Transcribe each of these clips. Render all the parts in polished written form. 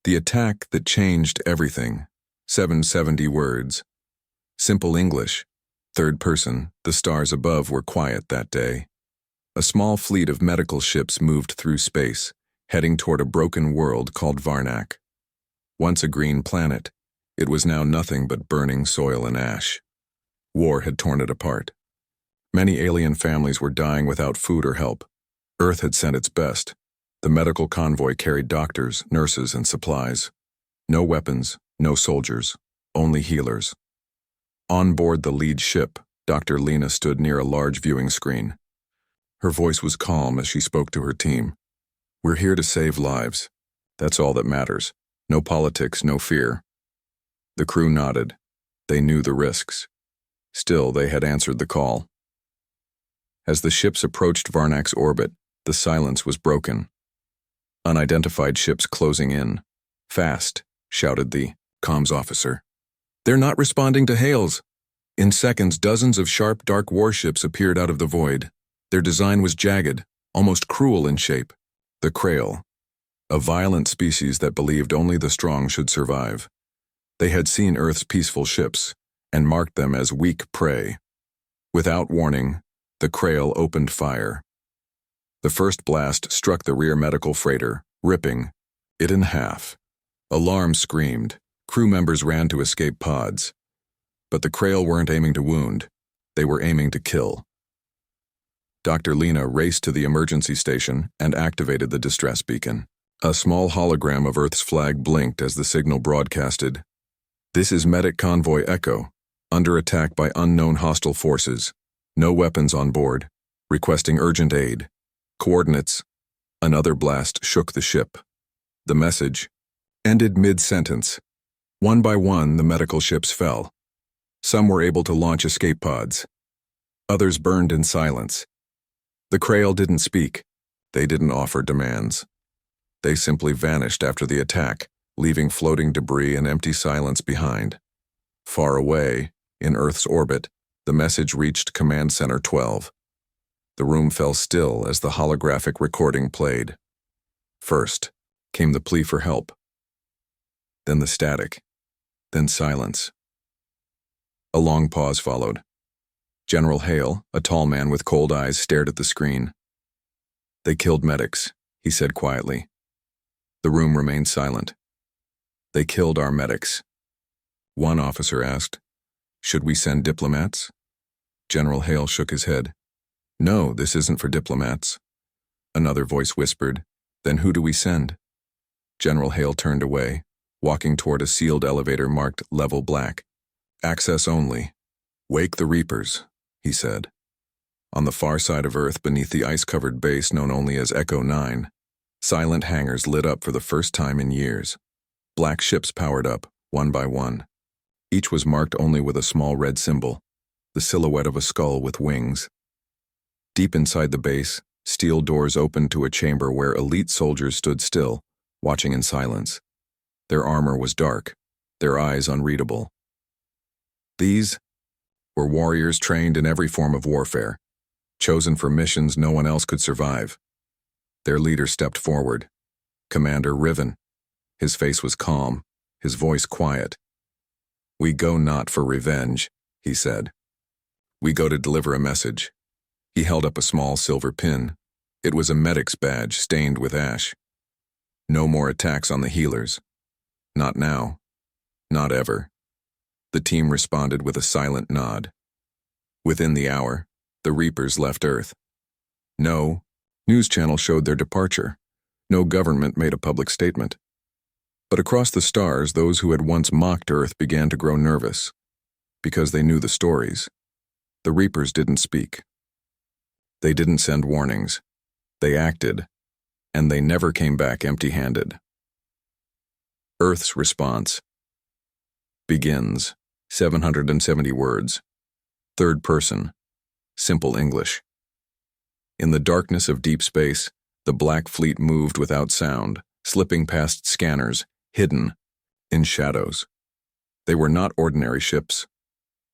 The attack that changed everything. 770 words. Simple English. Third person, the stars above were quiet that day. A small fleet of medical ships moved through space, heading toward a broken world called Varnak. Once a green planet, it was now nothing but burning soil and ash. War had torn it apart. Many alien families were dying without food or help. Earth had sent its best. The medical convoy carried doctors, nurses, and supplies. No weapons, no soldiers, only healers. On board the lead ship, Dr. Lena stood near a large viewing screen. Her voice was calm as she spoke to her team. "We're here to save lives. That's all that matters. No politics, no fear." The crew nodded. They knew the risks. Still, they had answered the call. As the ships approached Varnak's orbit, the silence was broken. Unidentified ships closing in. "Fast," shouted the comms officer. "They're not responding to hails." In seconds, dozens of sharp, dark warships appeared out of the void. Their design was jagged, almost cruel in shape. The Krail, a violent species that believed only the strong should survive. They had seen Earth's peaceful ships and marked them as weak prey. Without warning, the Krail opened fire. The first blast struck the rear medical freighter, ripping it in half. Alarm screamed. Crew members ran to escape pods. But the Krail weren't aiming to wound. They were aiming to kill. Dr. Lena raced to the emergency station and activated the distress beacon. A small hologram of Earth's flag blinked as the signal broadcasted. "This is Medic Convoy Echo, under attack by unknown hostile forces. No weapons on board. Requesting urgent aid. Coordinates." Another blast shook the ship. The message ended mid-sentence. One by one, the medical ships fell. Some were able to launch escape pods. Others burned in silence. The Krail didn't speak. They didn't offer demands. They simply vanished after the attack, leaving floating debris and empty silence behind. Far away, in Earth's orbit, the message reached Command Center 12. The room fell still as the holographic recording played. First came the plea for help. Then the static. Then silence. A long pause followed. General Hale, a tall man with cold eyes, stared at the screen. "They killed medics," he said quietly. The room remained silent. "They killed our medics." One officer asked, "Should we send diplomats?" General Hale shook his head. "No, this isn't for diplomats." Another voice whispered, "Then who do we send?" General Hale turned away, walking toward a sealed elevator marked Level Black. "Access only. Wake the Reapers," he said. On the far side of Earth, beneath the ice-covered base known only as Echo 9, silent hangars lit up for the first time in years. Black ships powered up, one by one. Each was marked only with a small red symbol, the silhouette of a skull with wings. Deep inside the base, steel doors opened to a chamber where elite soldiers stood still, watching in silence. Their armor was dark, their eyes unreadable. These were warriors trained in every form of warfare, chosen for missions no one else could survive. Their leader stepped forward, Commander Riven. His face was calm, his voice quiet. "We go not for revenge," he said. "We go to deliver a message." He held up a small silver pin. It was a medic's badge stained with ash. No more attacks on the healers. Not now. Not ever. The team responded with a silent nod. Within the hour, the Reapers left Earth. No news channel showed their departure. No government made a public statement. But across the stars, those who had once mocked Earth began to grow nervous. Because they knew the stories. The Reapers didn't speak. They didn't send warnings. They acted. And they never came back empty-handed. Earth's response begins. 770 words. Third person. Simple English. In the darkness of deep space, the Black Fleet moved without sound, slipping past scanners, hidden in shadows. They were not ordinary ships.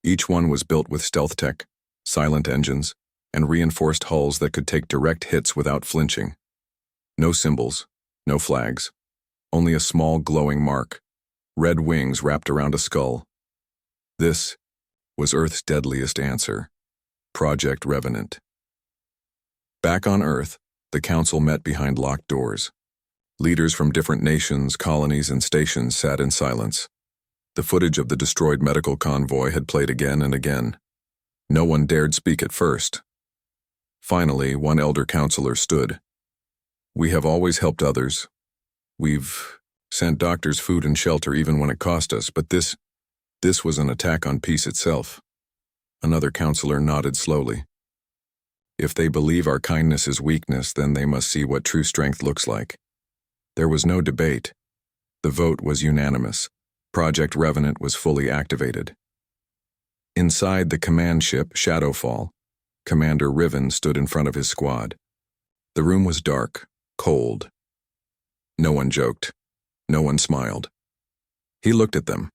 Each one was built with stealth tech, silent engines, and reinforced hulls that could take direct hits without flinching. No symbols, no flags, only a small glowing mark, red wings wrapped around a skull. This was Earth's deadliest answer, Project Revenant. Back on Earth, the council met behind locked doors. Leaders from different nations, colonies, and stations sat in silence. The footage of the destroyed medical convoy had played again and again. No one dared speak at first. Finally, one elder counselor stood. "We have always helped others. We've sent doctors food and shelter even when it cost us, but this was an attack on peace itself." Another counselor nodded slowly. "If they believe our kindness is weakness, then they must see what true strength looks like." There was no debate. The vote was unanimous. Project Revenant was fully activated. Inside the command ship, Shadowfall, Commander Riven stood in front of his squad. The room was dark, cold. No one joked. No one smiled. He looked at them.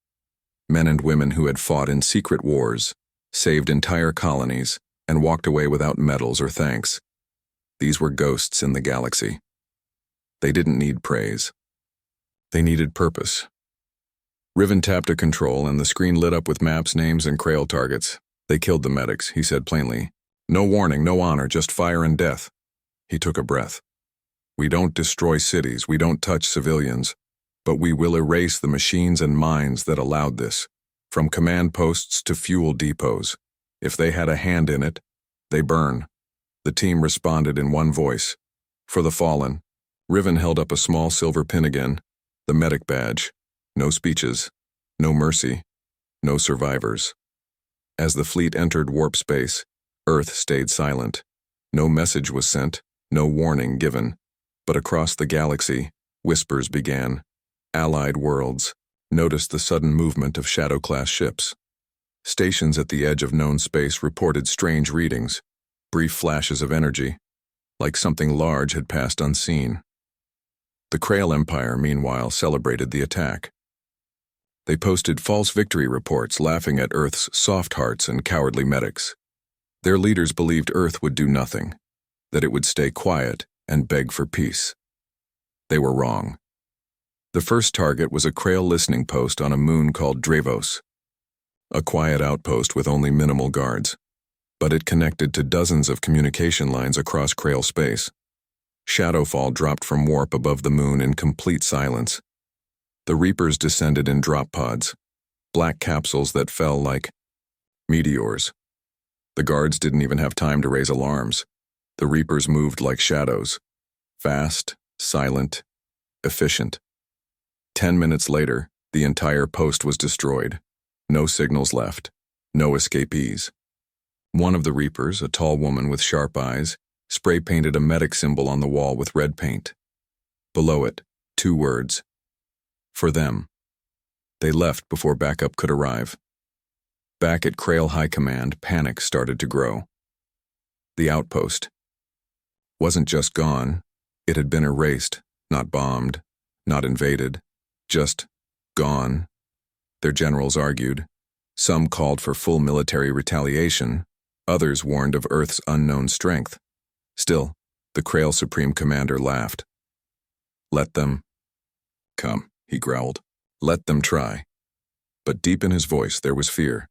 Men and women who had fought in secret wars, saved entire colonies, and walked away without medals or thanks. These were ghosts in the galaxy. They didn't need praise. They needed purpose. Riven tapped a control and the screen lit up with maps, names, and Krail targets. "They killed the medics," he said plainly. "No warning, no honor, just fire and death." He took a breath. "We don't destroy cities, we don't touch civilians, but we will erase the machines and minds that allowed this, from command posts to fuel depots. If they had a hand in it, they burn." The team responded in one voice. "For the fallen." Riven held up a small silver pin again, the medic badge. No speeches, no mercy, no survivors. As the fleet entered warp space, Earth stayed silent. No message was sent, no warning given. But across the galaxy, whispers began. Allied worlds noticed the sudden movement of Shadow-class ships. Stations at the edge of known space reported strange readings, brief flashes of energy, like something large had passed unseen. The Krail Empire, meanwhile, celebrated the attack. They posted false victory reports, laughing at Earth's soft hearts and cowardly medics. Their leaders believed Earth would do nothing, that it would stay quiet and beg for peace. They were wrong. The first target was a Krail listening post on a moon called Dravos, a quiet outpost with only minimal guards, but it connected to dozens of communication lines across Krail space. Shadowfall dropped from warp above the moon in complete silence. The Reapers descended in drop pods, black capsules that fell like meteors. The guards didn't even have time to raise alarms. The Reapers moved like shadows, fast, silent, efficient. 10 minutes later, the entire post was destroyed. No signals left, no escapees. One of the Reapers, a tall woman with sharp eyes, spray-painted a medic symbol on the wall with red paint. Below it, 2 words. For them. They left before backup could arrive. Back at Krail High Command, panic started to grow. The outpost wasn't just gone, it had been erased, not bombed, not invaded, just gone. Their generals argued. Some called for full military retaliation, others warned of Earth's unknown strength. Still, the Krail Supreme Commander laughed. "Let them come," he growled. "Let them try." But deep in his voice there was fear.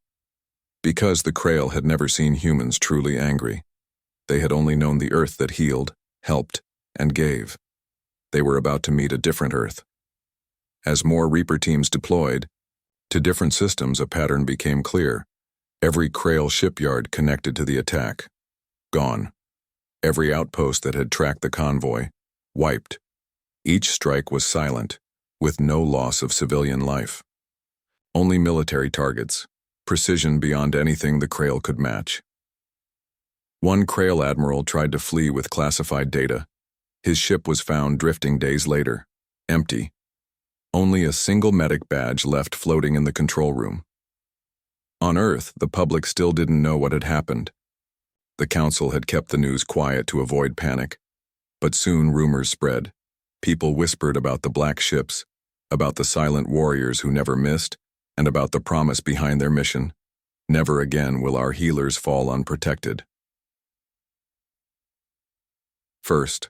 Because the Krail had never seen humans truly angry. They had only known the Earth that healed, helped, and gave. They were about to meet a different Earth. As more Reaper teams deployed, to different systems a pattern became clear. Every Krail shipyard connected to the attack. Gone. Every outpost that had tracked the convoy. Wiped. Each strike was silent, with no loss of civilian life. Only military targets, precision beyond anything the Krail could match. One Krail admiral tried to flee with classified data. His ship was found drifting days later, empty. Only a single medic badge left floating in the control room. On Earth, the public still didn't know what had happened. The council had kept the news quiet to avoid panic. But soon rumors spread. People whispered about the black ships, about the silent warriors who never missed, and about the promise behind their mission. Never again will our healers fall unprotected. First,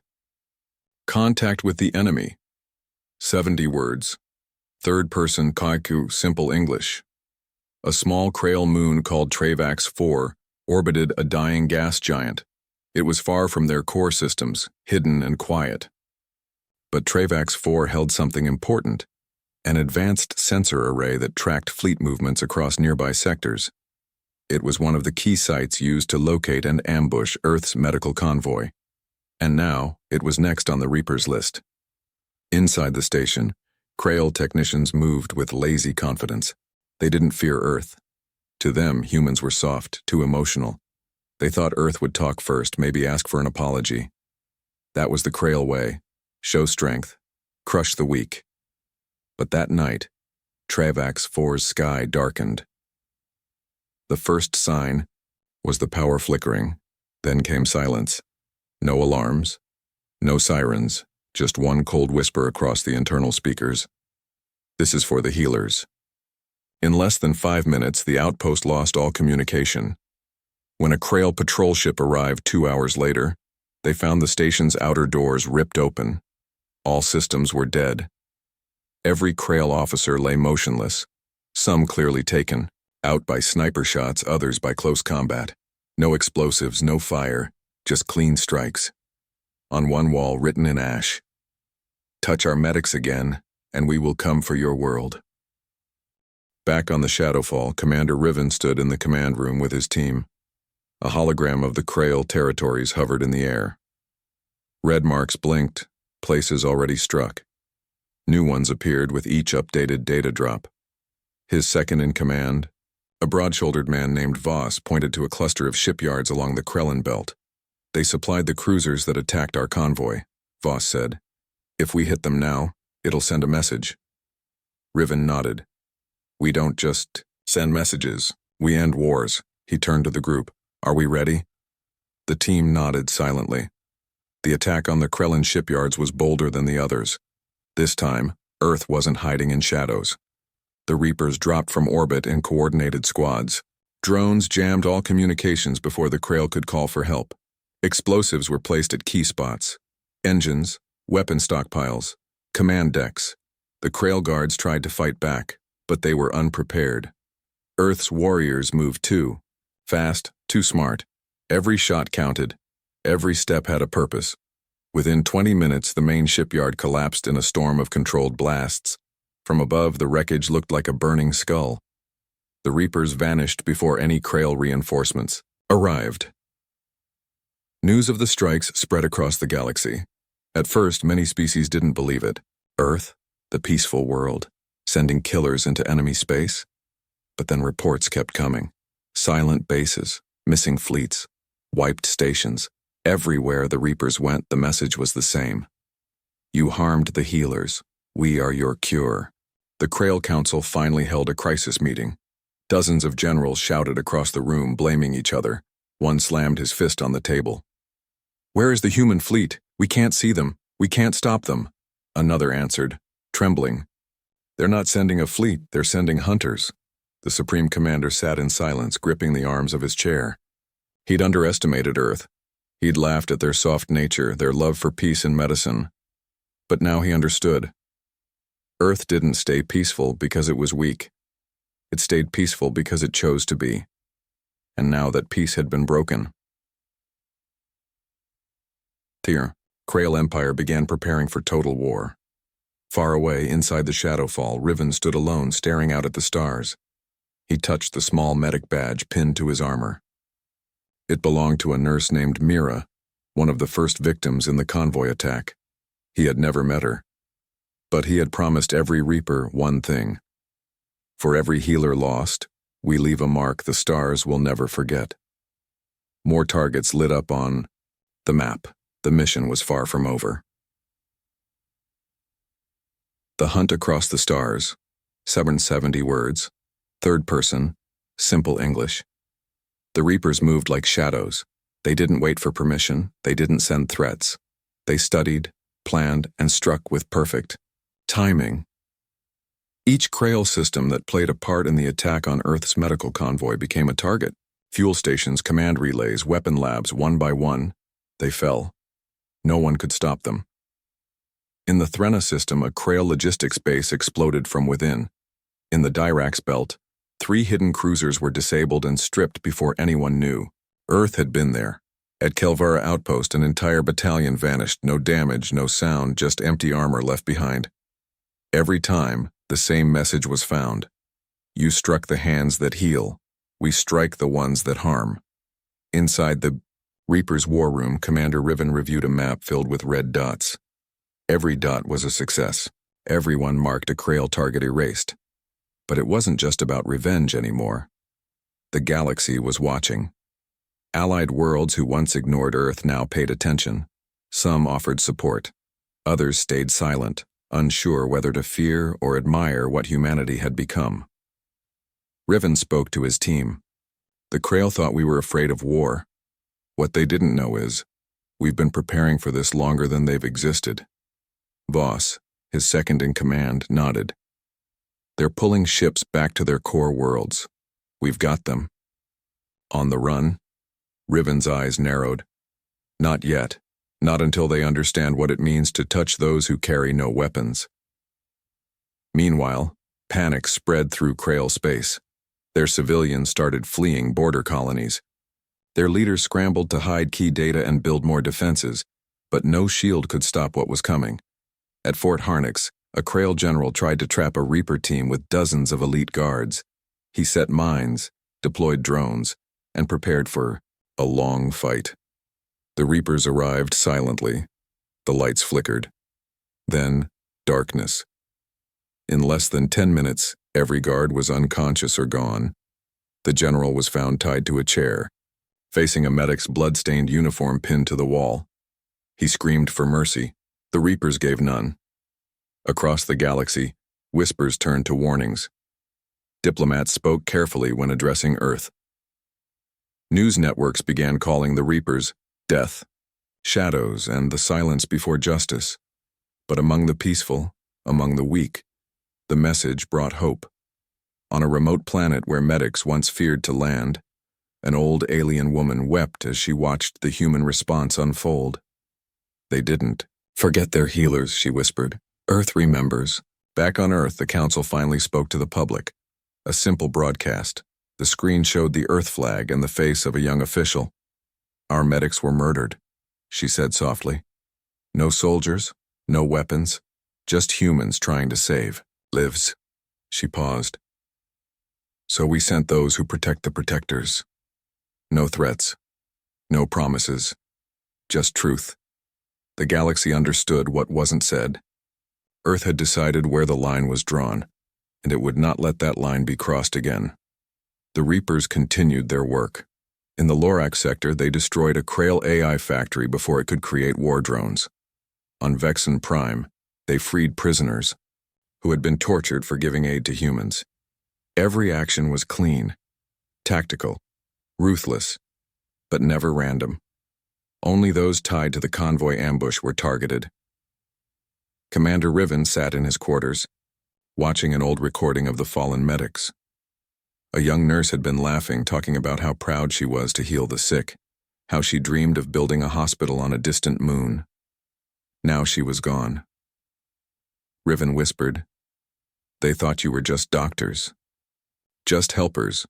contact with the enemy. 70 words. Third person Kaiku, simple English. A small Krail moon called Travax 4 orbited a dying gas giant. It was far from their core systems, hidden and quiet. But Travax 4 held something important, an advanced sensor array that tracked fleet movements across nearby sectors. It was one of the key sites used to locate and ambush Earth's medical convoy. And now, it was next on the Reaper's list. Inside the station, Krail technicians moved with lazy confidence. They didn't fear Earth. To them, humans were soft, too emotional. They thought Earth would talk first, maybe ask for an apology. That was the Krail way. Show strength. Crush the weak. But that night, Travax 4's sky darkened. The first sign was the power flickering. Then came silence. No alarms. No sirens. Just one cold whisper across the internal speakers. This is for the healers. In less than 5 minutes, the outpost lost all communication. When a Krail patrol ship arrived 2 hours later, they found the station's outer doors ripped open. All systems were dead. Every Krail officer lay motionless, some clearly taken, out by sniper shots, others by close combat. No explosives, no fire, just clean strikes. On one wall, written in ash, "Touch our medics again, and we will come for your world." Back on the Shadowfall, Commander Riven stood in the command room with his team. A hologram of the Krail territories hovered in the air. Red marks blinked, places already struck. New ones appeared with each updated data drop. His second in command, a broad-shouldered man named Voss, pointed to a cluster of shipyards along the Krellin belt. "They supplied the cruisers that attacked our convoy," Voss said. "If we hit them now, it'll send a message." Riven nodded. "We don't just send messages, we end wars." He turned to the group. "Are we ready?" The team nodded silently. The attack on the Krellin shipyards was bolder than the others. This time, Earth wasn't hiding in shadows. The Reapers dropped from orbit in coordinated squads. Drones jammed all communications before the Krail could call for help. Explosives were placed at key spots. Engines, weapon stockpiles, command decks. The Krail guards tried to fight back, but they were unprepared. Earth's warriors moved too. Fast, too smart. Every shot counted. Every step had a purpose. Within 20 minutes, the main shipyard collapsed in a storm of controlled blasts. From above, the wreckage looked like a burning skull. The Reapers vanished before any Krail reinforcements arrived. News of the strikes spread across the galaxy. At first, many species didn't believe it. Earth, the peaceful world, sending killers into enemy space? But then reports kept coming. Silent bases, missing fleets, wiped stations. Everywhere the Reapers went, the message was the same. You harmed the healers. We are your cure. The Krail Council finally held a crisis meeting. Dozens of generals shouted across the room, blaming each other. One slammed his fist on the table. "Where is the human fleet? We can't see them. We can't stop them." Another answered, trembling. "They're not sending a fleet, they're sending hunters." The Supreme Commander sat in silence, gripping the arms of his chair. He'd underestimated Earth. He'd laughed at their soft nature, their love for peace and medicine. But now he understood. Earth didn't stay peaceful because it was weak. It stayed peaceful because it chose to be. And now that peace had been broken. The Krail Empire began preparing for total war. Far away, inside the Shadowfall, Riven stood alone, staring out at the stars. He touched the small medic badge pinned to his armor. It belonged to a nurse named Mira, one of the first victims in the convoy attack. He had never met her. But he had promised every Reaper one thing. For every healer lost, we leave a mark the stars will never forget. More targets lit up on the map. The mission was far from over. The hunt across the stars, 770 words, third person, simple English. The Reapers moved like shadows. They didn't wait for permission. They didn't send threats. They studied, planned, and struck with perfect timing. Each Krail system that played a part in the attack on Earth's medical convoy became a target. Fuel stations, command relays, weapon labs, one by one, they fell. No one could stop them. In the Threna system, a Krail logistics base exploded from within. In the Dirax belt, 3 hidden cruisers were disabled and stripped before anyone knew. Earth had been there. At Kelvara Outpost, an entire battalion vanished, no damage, no sound, just empty armor left behind. Every time, the same message was found. You struck the hands that heal. We strike the ones that harm. Inside the Reaper's war room, Commander Riven reviewed a map filled with red dots. Every dot was a success. Everyone marked a Krail target erased. But it wasn't just about revenge anymore. The galaxy was watching. Allied worlds who once ignored Earth now paid attention. Some offered support. Others stayed silent, unsure whether to fear or admire what humanity had become. Riven spoke to his team. The Krail thought we were afraid of war. What they didn't know is, we've been preparing for this longer than they've existed. Voss, his second in command, nodded. They're pulling ships back to their core worlds. We've got them. On the run? Riven's eyes narrowed. Not yet. Not until they understand what it means to touch those who carry no weapons. Meanwhile, panic spread through Krail space. Their civilians started fleeing border colonies. Their leaders scrambled to hide key data and build more defenses, but no shield could stop what was coming. At Fort Harnix, a Krail general tried to trap a Reaper team with dozens of elite guards. He set mines, deployed drones, and prepared for a long fight. The Reapers arrived silently. The lights flickered. Then, darkness. In less than 10 minutes, every guard was unconscious or gone. The general was found tied to a chair, facing a medic's blood-stained uniform pinned to the wall. He screamed for mercy. The Reapers gave none. Across the galaxy, whispers turned to warnings. Diplomats spoke carefully when addressing Earth. News networks began calling the Reapers death, shadows, and the silence before justice. But among the peaceful, among the weak, the message brought hope. On a remote planet where medics once feared to land, an old alien woman wept as she watched the human response unfold. They didn't forget their healers, she whispered. Earth remembers. Back on Earth, the Council finally spoke to the public. A simple broadcast. The screen showed the Earth flag and the face of a young official. Our medics were murdered, she said softly. No soldiers, no weapons, just humans trying to save lives. She paused. So we sent those who protect the protectors. No threats, no promises, just truth. The galaxy understood what wasn't said. Earth had decided where the line was drawn, and it would not let that line be crossed again. The Reapers continued their work. In the Lorax sector, they destroyed a Krail AI factory before it could create war drones. On Vexen Prime, they freed prisoners who had been tortured for giving aid to humans. Every action was clean, tactical, ruthless, but never random. Only those tied to the convoy ambush were targeted. Commander Riven sat in his quarters, watching an old recording of the fallen medics. A young nurse had been laughing, talking about how proud she was to heal the sick, how she dreamed of building a hospital on a distant moon. Now she was gone. Riven whispered, "They thought you were just doctors, just helpers,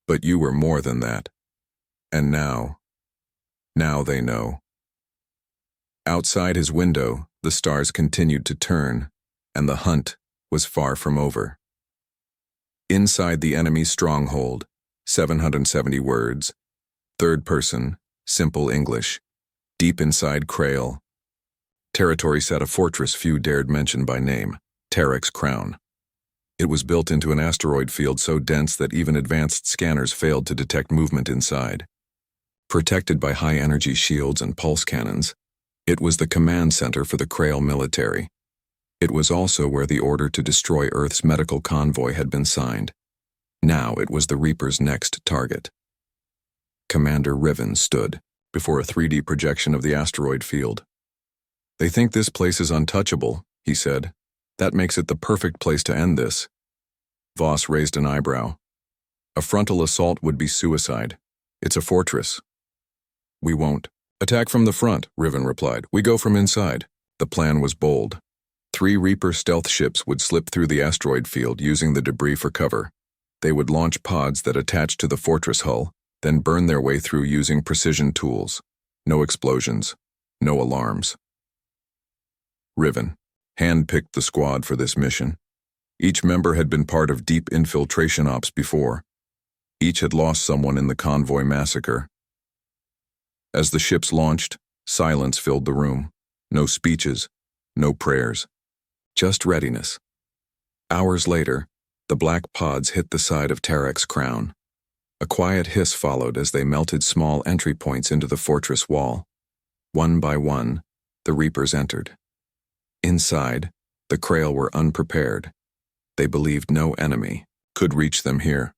but you were more than that. And now they know." Outside his window, the stars continued to turn, and the hunt was far from over. Inside the enemy's stronghold, 770 words, third person, simple English, deep inside Krail. Territory sat a fortress few dared mention by name, Tarek's Crown. It was built into an asteroid field so dense that even advanced scanners failed to detect movement inside. Protected by high-energy shields and pulse cannons, it was the command center for the Krail military. It was also where the order to destroy Earth's medical convoy had been signed. Now it was the Reaper's next target. Commander Riven stood before a 3D projection of the asteroid field. "They think this place is untouchable," he said. "That makes it the perfect place to end this." Voss raised an eyebrow. "A frontal assault would be suicide. It's a fortress." "We won't attack from the front," Riven replied. "We go from inside." The plan was bold. 3 Reaper stealth ships would slip through the asteroid field using the debris for cover. They would launch pods that attached to the fortress hull, then burn their way through using precision tools. No explosions, no alarms. Riven hand-picked the squad for this mission. Each member had been part of deep infiltration ops before. Each had lost someone in the convoy massacre. As the ships launched, silence filled the room. No speeches, no prayers. Just readiness. Hours later, the black pods hit the side of Tarek's crown. A quiet hiss followed as they melted small entry points into the fortress wall. One by one, the Reapers entered. Inside, the Krail were unprepared. They believed no enemy could reach them here.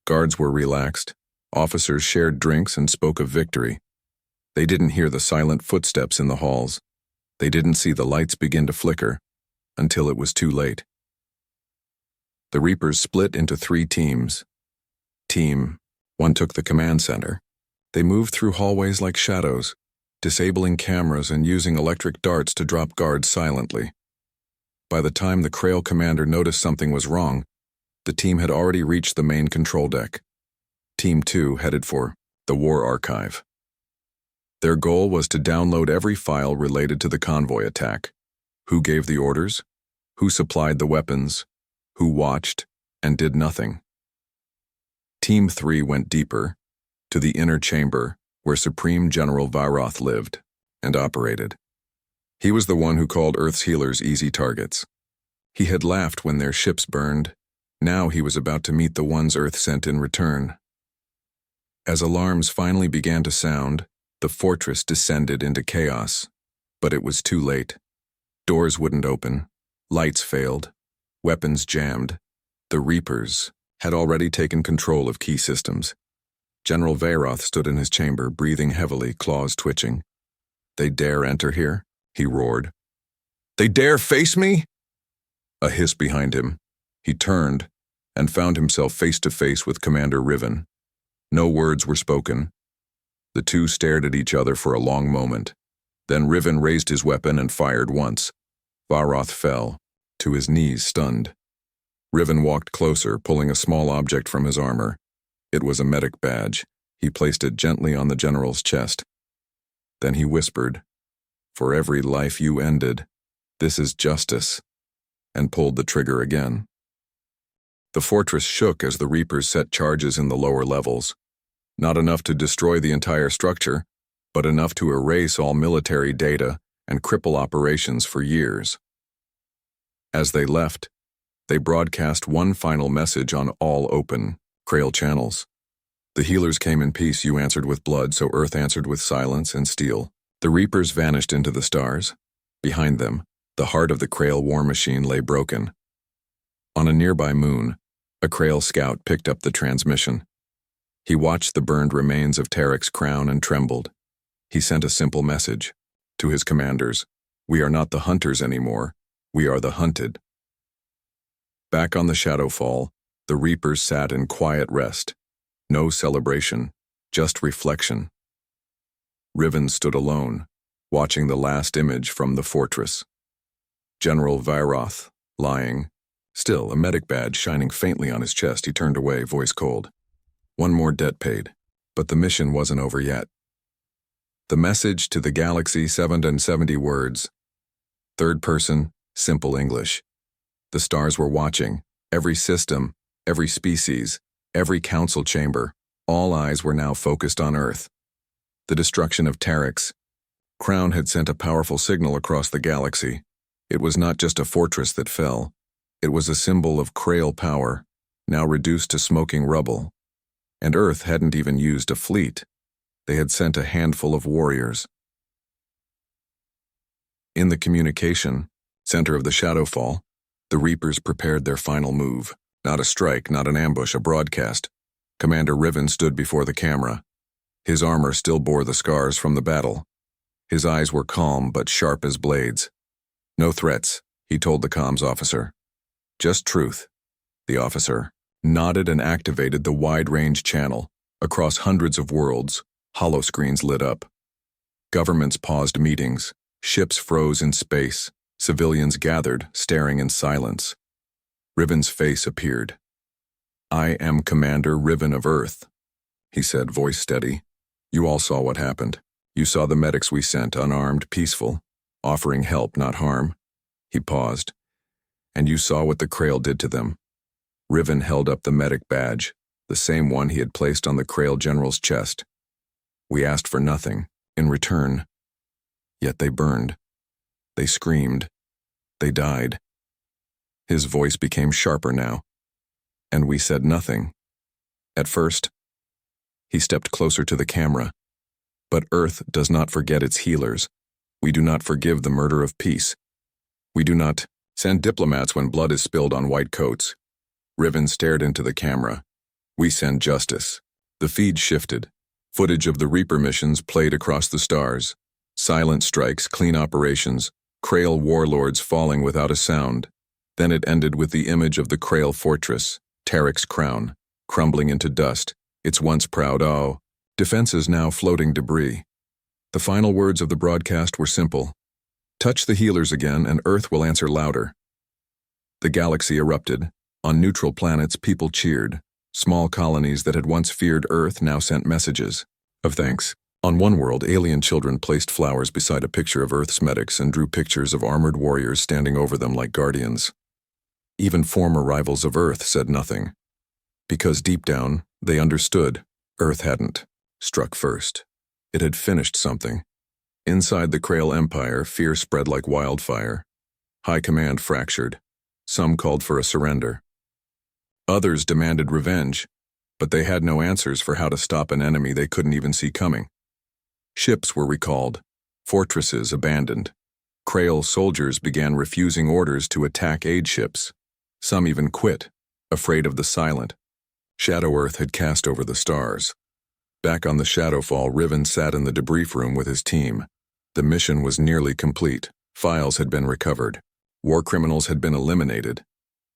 Guards were relaxed. Officers shared drinks and spoke of victory. They didn't hear the silent footsteps in the halls. They didn't see the lights begin to flicker until it was too late. The Reapers split into 3 teams. Team 1 took the command center. They moved through hallways like shadows, disabling cameras and using electric darts to drop guards silently. By the time the Krail commander noticed something was wrong, the team had already reached the main control deck. Team 2 headed for the War Archive. Their goal was to download every file related to the convoy attack. Who gave the orders? Who supplied the weapons? Who watched and did nothing? Team 3 went deeper, to the inner chamber where Supreme General Vyroth lived and operated. He was the one who called Earth's healers easy targets. He had laughed when their ships burned. Now he was about to meet the ones Earth sent in return. As alarms finally began to sound, the fortress descended into chaos. But it was too late. Doors wouldn't open. Lights failed. Weapons jammed. The Reapers had already taken control of key systems. General Vyroth stood in his chamber, breathing heavily, claws twitching. "They dare enter here?" he roared. "They dare face me?" A hiss behind him. He turned and found himself face to face with Commander Riven. No words were spoken. The two stared at each other for a long moment. Then Riven raised his weapon and fired once. Vyroth fell, to his knees, stunned. Riven walked closer, pulling a small object from his armor. It was a medic badge. He placed it gently on the general's chest. Then he whispered, "For every life you ended, this is justice," and pulled the trigger again. The fortress shook as the Reapers set charges in the lower levels. Not enough to destroy the entire structure, but enough to erase all military data and cripple operations for years. As they left, they broadcast one final message on all open Krail channels. "The healers came in peace, you answered with blood, so Earth answered with silence and steel." The Reapers vanished into the stars. Behind them, the heart of the Krail war machine lay broken. On a nearby moon, a Krail scout picked up the transmission. He watched the burned remains of Tarek's crown and trembled. He sent a simple message to his commanders: "We are not the hunters anymore, we are the hunted." Back on the Shadowfall, the Reapers sat in quiet rest. No celebration, just reflection. Riven stood alone, watching the last image from the fortress. General Vyroth, lying, still a medic badge shining faintly on his chest. He turned away, voice cold. One more debt paid, but the mission wasn't over yet. The message to the galaxy, 770 words. Third person, simple English. The stars were watching. Every system, every species, every council chamber, all eyes were now focused on Earth. The destruction of Tarek's crown had sent a powerful signal across the galaxy. It was not just a fortress that fell. It was a symbol of Krail power, now reduced to smoking rubble. And Earth hadn't even used a fleet. They had sent a handful of warriors. In the communication center of the Shadowfall, the Reapers prepared their final move. Not a strike, not an ambush, a broadcast. Commander Riven stood before the camera. His armor still bore the scars from the battle. His eyes were calm but sharp as blades. "No threats," he told the comms officer. "Just truth." The officer nodded and activated the wide-range channel. Across hundreds of worlds, holoscreens lit up. Governments paused meetings. Ships froze in space. Civilians gathered, staring in silence. Riven's face appeared. "I am Commander Riven of Earth," he said, voice steady. "You all saw what happened. You saw the medics we sent, unarmed, peaceful, offering help, not harm." He paused. "And you saw what the Krail did to them." Riven held up the medic badge, the same one he had placed on the Krail general's chest. "We asked for nothing, in return. Yet they burned. They screamed. They died." His voice became sharper now. "And we said nothing. At first." He stepped closer to the camera. "But Earth does not forget its healers. We do not forgive the murder of peace. We do not send diplomats when blood is spilled on white coats." Riven stared into the camera. "We send justice." The feed shifted. Footage of the Reaper missions played across the stars. Silent strikes, clean operations, Krail warlords falling without a sound. Then it ended with the image of the Krail fortress, Tarek's crown, crumbling into dust, its once proud defenses now floating debris. The final words of the broadcast were simple. "Touch the healers again and Earth will answer louder." The galaxy erupted. On neutral planets, people cheered. Small colonies that had once feared Earth now sent messages of thanks. On one world, alien children placed flowers beside a picture of Earth's medics and drew pictures of armored warriors standing over them like guardians. Even former rivals of Earth said nothing. Because deep down, they understood Earth hadn't struck first. It had finished something. Inside the Krail Empire, fear spread like wildfire. High command fractured. Some called for a surrender. Others demanded revenge, but they had no answers for how to stop an enemy they couldn't even see coming. Ships were recalled, fortresses abandoned. Krail soldiers began refusing orders to attack aid ships. Some even quit, afraid of the silent. Shadow Earth had cast over the stars. Back on the Shadowfall, Riven sat in the debrief room with his team. The mission was nearly complete. Files had been recovered. War criminals had been eliminated.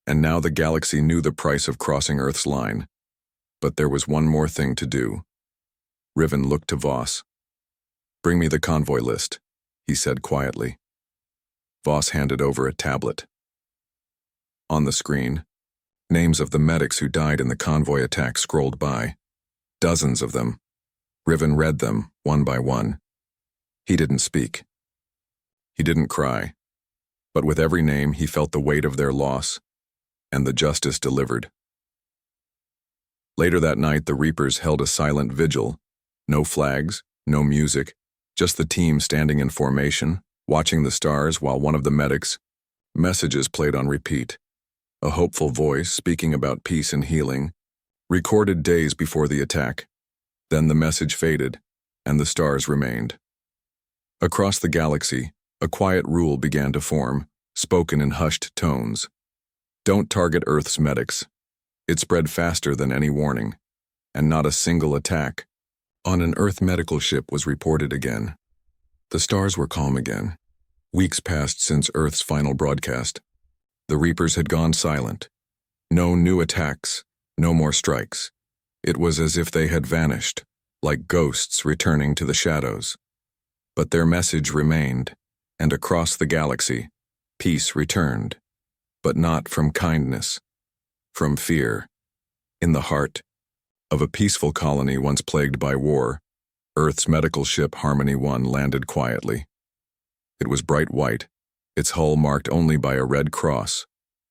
And now the galaxy knew the price of crossing Earth's line. But there was one more thing to do. Riven looked to Voss. "Bring me the convoy list," he said quietly. Voss handed over a tablet. On the screen, names of the medics who died in the convoy attack scrolled by. Dozens of them. Riven read them, one by one. He didn't speak. He didn't cry. But with every name, he felt the weight of their loss. And the justice delivered. Later that night, the Reapers held a silent vigil. No flags, no music, just the team standing in formation, watching the stars while one of the medics' messages played on repeat. A hopeful voice speaking about peace and healing, recorded days before the attack. Then the message faded, and the stars remained. Across the galaxy, a quiet rule began to form, spoken in hushed tones. Don't target Earth's medics. It spread faster than any warning, and not a single attack on an Earth medical ship was reported again. The stars were calm again. Weeks passed since Earth's final broadcast. The Reapers had gone silent. No new attacks, no more strikes. It was as if they had vanished, like ghosts returning to the shadows. But their message remained, and across the galaxy, peace returned. But not from kindness, from fear. In the heart of a peaceful colony once plagued by war, Earth's medical ship Harmony 1 landed quietly. It was bright white, its hull marked only by a red cross.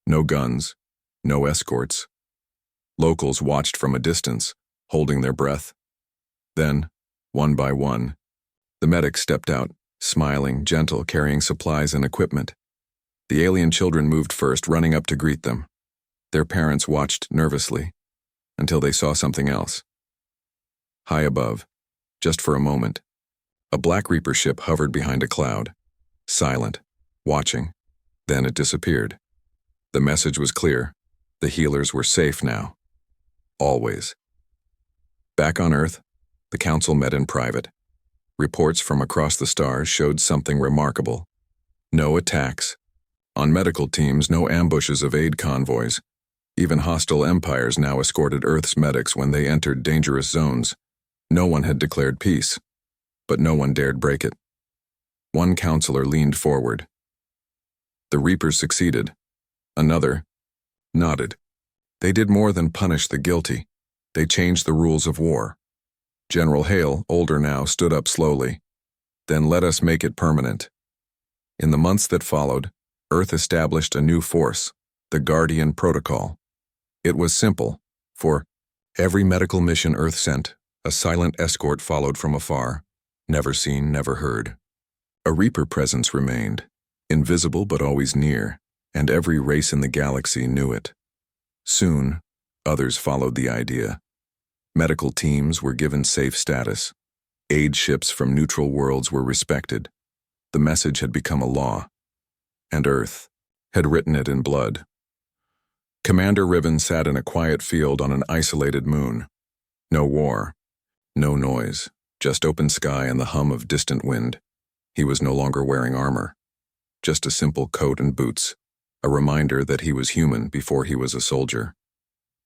No guns, no escorts. Locals watched from a distance, holding their breath. Then, one by one, the medics stepped out, smiling, gentle, carrying supplies and equipment. The alien children moved first, running up to greet them. Their parents watched nervously, until they saw something else. High above, just for a moment, a Black Reaper ship hovered behind a cloud, silent, watching. Then it disappeared. The message was clear. The healers were safe now. Always. Back on Earth, the council met in private. Reports from across the stars showed something remarkable. No attacks. On medical teams, no ambushes of aid convoys. Even hostile empires now escorted Earth's medics when they entered dangerous zones. No one had declared peace, but no one dared break it. One counselor leaned forward. The Reapers succeeded. Another nodded. They did more than punish the guilty. They changed the rules of war. General Hale, older now, stood up slowly. Then let us make it permanent. In the months that followed, Earth established a new force, the Guardian Protocol. It was simple. For every medical mission Earth sent, a silent escort followed from afar, never seen, never heard. A Reaper presence remained, invisible but always near, and every race in the galaxy knew it. Soon, others followed the idea. Medical teams were given safe status. Aid ships from neutral worlds were respected. The message had become a law, and Earth had written it in blood. Commander Riven sat in a quiet field on an isolated moon. No war, no noise, just open sky and the hum of distant wind. He was no longer wearing armor, just a simple coat and boots, a reminder that he was human before he was a soldier.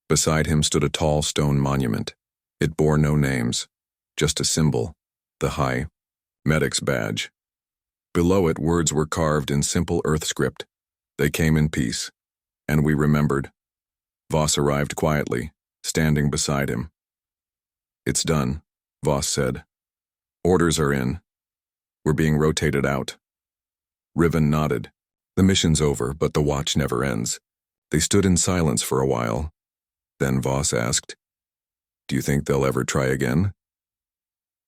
Beside him stood a tall stone monument. It bore no names, just a symbol, the High Medic's badge. Below it, words were carved in simple Earth script. They came in peace, and we remembered. Voss arrived quietly, standing beside him. "It's done," Voss said. "Orders are in. We're being rotated out." Riven nodded. "The mission's over, but the watch never ends." They stood in silence for a while. Then Voss asked, "Do you think they'll ever try again?"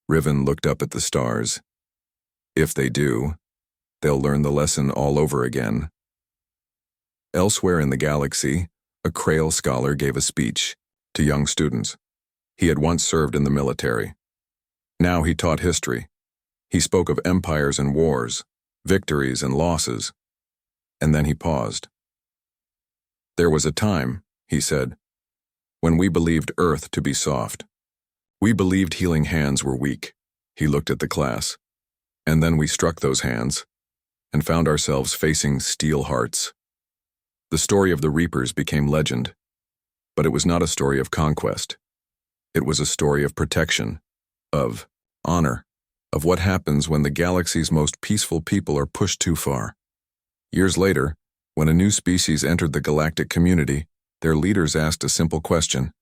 Riven looked up at the stars. "If they do, they'll learn the lesson all over again." Elsewhere in the galaxy, a Krail scholar gave a speech to young students. He had once served in the military. Now he taught history. He spoke of empires and wars, victories and losses. And then he paused. "There was a time," he said, "when we believed Earth to be soft. We believed healing hands were weak." He looked at the class. "And then we struck those hands and found ourselves facing steel hearts." The story of the Reapers became legend, but it was not a story of conquest. It was a story of protection, of honor, of what happens when the galaxy's most peaceful people are pushed too far. Years later, when a new species entered the galactic community, their leaders asked a simple question: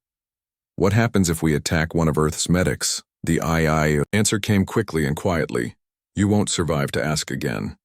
"What happens if we attack one of Earth's medics?" The answer came quickly and quietly: "You won't survive to ask again."